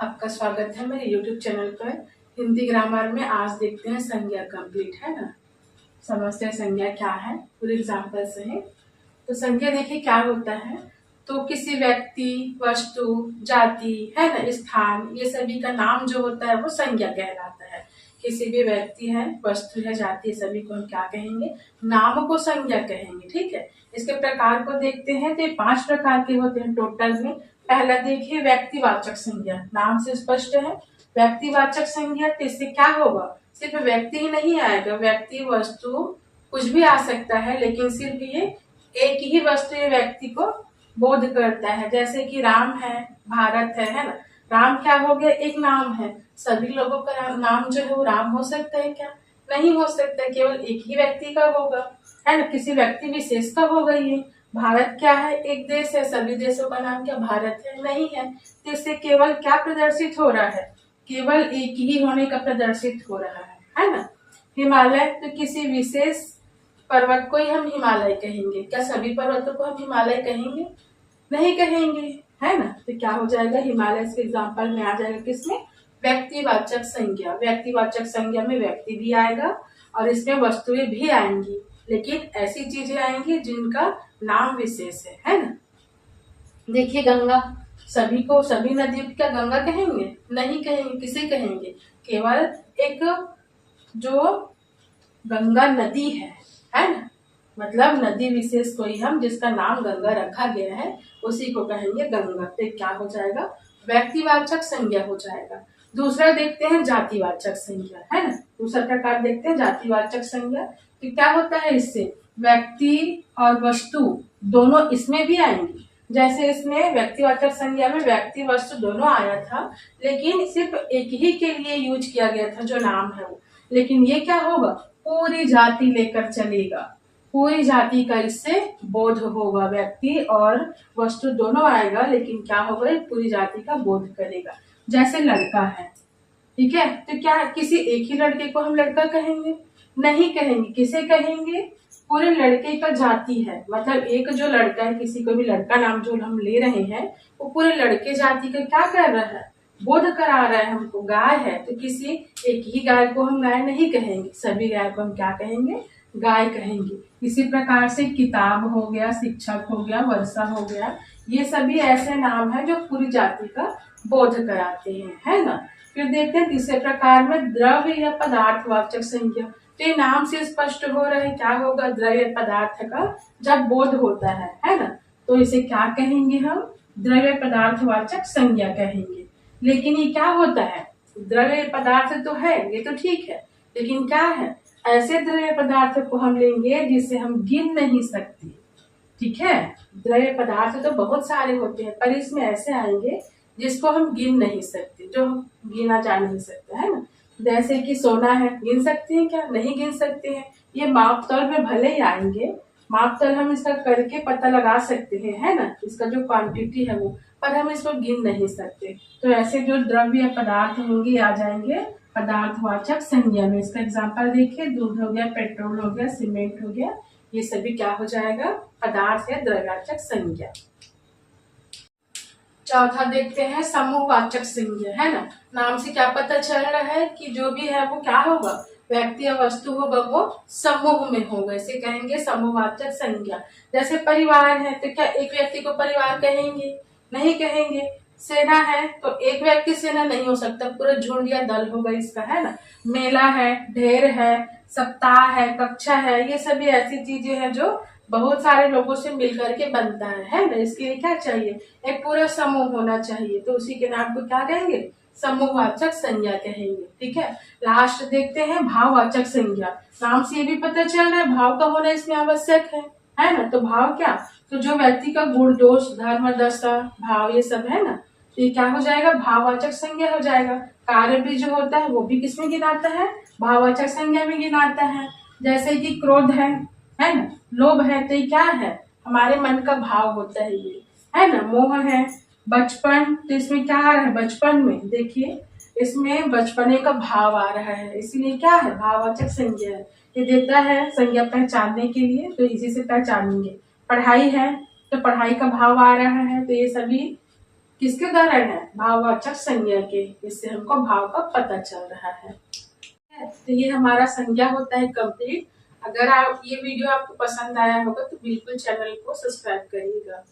आपका स्वागत है मेरे YouTube चैनल पर। हिंदी ग्रामर में आज देखते हैं संज्ञा कंप्लीट, है ना। समझते हैं संज्ञा क्या है, पूरे एग्जाम्पल से है। तो संज्ञा देखिए क्या होता है। तो किसी व्यक्ति, वस्तु, जाति, है ना, स्थान, ये सभी का नाम जो होता है वो संज्ञा कहलाता है। किसी भी व्यक्ति है, वस्तु है, जाति, सभी को हम क्या कहेंगे, नाम को संज्ञा कहेंगे। ठीक है, इसके प्रकार को देखते हैं तो ये 5 प्रकार के होते हैं टोटल में। पहला देखिए व्यक्तिवाचक संज्ञा, नाम से स्पष्ट है। व्यक्तिवाचक संज्ञा तो इससे क्या होगा, सिर्फ व्यक्ति ही नहीं आएगा, व्यक्ति, वस्तु, कुछ भी आ सकता है, लेकिन सिर्फ ये एक ही वस्तु या व्यक्ति को बोध करता है। जैसे कि राम है, भारत है ना। राम क्या हो गया, एक नाम है। सभी लोगों का नाम जो है वो राम हो सकता है क्या? नहीं हो सकता, केवल एक ही व्यक्ति का होगा, है ना, किसी व्यक्ति विशेष का होगा ये। भारत क्या है, एक देश है, सभी देशों का नाम क्या भारत है? नहीं है। तो इससे केवल क्या प्रदर्शित हो रहा है, केवल एक ही होने का प्रदर्शित हो रहा है ना। हिमालय, तो किसी विशेष पर्वत को ही हम हिमालय कहेंगे। क्या सभी पर्वतों को हम हिमालय कहेंगे? नहीं कहेंगे, है ना। तो क्या हो जाएगा, हिमालय के एग्जाम्पल में आ जाएगा किसमें, व्यक्तिवाचक संज्ञा। व्यक्तिवाचक संज्ञा में व्यक्ति भी आएगा और इसमें वस्तुएं भी आएंगी, लेकिन ऐसी चीजें आएंगी जिनका नाम विशेष है ना। देखिए गंगा, सभी को, सभी नदी क्या गंगा कहेंगे? नहीं कहेंगे। किसे कहेंगे, केवल एक जो गंगा नदी है ना, मतलब नदी विशेष कोई हम जिसका नाम गंगा रखा गया है उसी को कहेंगे गंगा। तो क्या हो जाएगा, व्यक्तिवाचक संज्ञा हो जाएगा। दूसरा देखते हैं जातिवाचक संज्ञा, है ना। दूसरा प्रकार देखते हैं जातिवाचक संज्ञा। तो क्या होता है, इससे व्यक्ति और वस्तु दोनों इसमें भी आएंगी। जैसे इसमें व्यक्तिवाचक संज्ञा में व्यक्ति वस्तु दोनों आया था, लेकिन सिर्फ एक ही के लिए यूज किया गया था जो नाम है वो। लेकिन ये क्या होगा, पूरी जाति लेकर चलेगा, पूरी जाति का इससे बोध होगा। व्यक्ति और वस्तु दोनों आएगा, लेकिन क्या होगा, पूरी जाति का बोध करेगा। जैसे लड़का है, ठीक है, तो क्या किसी एक ही लड़के को हम लड़का कहेंगे? नहीं कहेंगे। किसे कहेंगे, पूरे लड़के का जाति है, मतलब एक जो लड़का है, किसी को भी लड़का नाम जो हम ले रहे हैं वो पूरे लड़के जाति का क्या कर रहा है, बोध करा रहा है हमको। गाय है तो किसी एक ही गाय को हम गाय नहीं कहेंगे, सभी गाय को हम क्या कहेंगे, गाय कहेंगे। इसी प्रकार से किताब हो गया, शिक्षक हो गया, वर्षा हो गया, ये सभी ऐसे नाम है जो पूरी जाति का बोध कराते हैं, है ना। फिर देखते हैं तीसरे प्रकार में द्रव्य या पदार्थवाचक संज्ञा। तो ये नाम से स्पष्ट हो रहा है क्या होगा, द्रव्य पदार्थ का जब बोध होता है ना, तो इसे क्या कहेंगे हम, द्रव्य पदार्थवाचक संज्ञा कहेंगे। लेकिन ये क्या होता है, द्रव्य पदार्थ तो है, ये तो ठीक है, लेकिन क्या है, ऐसे द्रव्य पदार्थ को हम लेंगे जिसे हम गिन नहीं सकते। ठीक है, द्रव्य पदार्थ तो बहुत सारे होते हैं, पर इसमें ऐसे आएंगे जिसको हम गिन नहीं सकते, जो गिना जा नहीं सकता, है ना। जैसे कि सोना है, गिन सकते हैं क्या? नहीं गिन सकते हैं। ये माप तौल में भले ही आएंगे, माप तौल हम इसका करके पता लगा सकते हैं, है ना, इसका जो क्वांटिटी है वो, पर हम इसको गिन नहीं सकते। तो ऐसे जो द्रव्य पदार्थ होंगे आ जाएंगे पदार्थवाचक संज्ञा में। इसका एग्जाम्पल देखिए, दूध हो गया, पेट्रोल हो गया, सीमेंट हो गया, ये सभी क्या हो जाएगा, पदार्थ या द्रव्यवाचक संज्ञा। चौथा देखते हैं समूहवाचक संज्ञा, है ना। नाम से क्या पता चल रहा है कि जो भी है वो क्या होगा, व्यक्ति या वस्तु होगा वो समूह में होगा, इसे कहेंगे समूहवाचक संज्ञा। जैसे परिवार है तो क्या एक व्यक्ति को परिवार कहेंगे? नहीं कहेंगे। सेना है तो एक व्यक्ति सेना नहीं हो सकता, पूरा झुंड या दल होगा इसका, है ना। मेला है, ढेर है, सप्ताह है, कक्षा है, ये सभी ऐसी चीजें हैं जो बहुत सारे लोगों से मिलकर के बनता है ना। इसके लिए क्या चाहिए, एक पूरा समूह होना चाहिए, तो उसी के नाम को क्या कहेंगे, समूहवाचक संज्ञा कहेंगे। ठीक है, लास्ट देखते हैं भाववाचक संज्ञा। नाम से ये भी पता चल रहा है भाव का होना इसमें आवश्यक है ना। तो भाव क्या, तो जो व्यक्ति का गुण, दोष, धर्म, दशा, भाव, ये सब है ना, तो ये क्या हो जाएगा, भाववाचक संज्ञा हो जाएगा। कार्य भी जो होता है वो भी किसमें गिनाता है, भाववाचक संज्ञा में गिनाता है। जैसे कि क्रोध है ना, लोभ है, तो ये क्या है, हमारे मन का भाव होता है ये, है ना। मोह है, बचपन, तो इसमें क्या आ रहा है, बचपन में देखिए इसमें बचपने का भाव आ रहा है, इसीलिए क्या है, भाववाचक संज्ञा है। ये देता है संज्ञा पहचानने के लिए, तो इसी से पहचानेंगे। पढ़ाई है तो पढ़ाई का भाव आ रहा है, तो ये सभी किसके उदाहरण है? भाववाचक संज्ञा के। इससे हमको भाव का पता चल रहा है। तो ये हमारा संज्ञा होता है कंप्लीट। अगर आप ये वीडियो आपको पसंद आया होगा तो बिल्कुल चैनल को सब्सक्राइब करिएगा।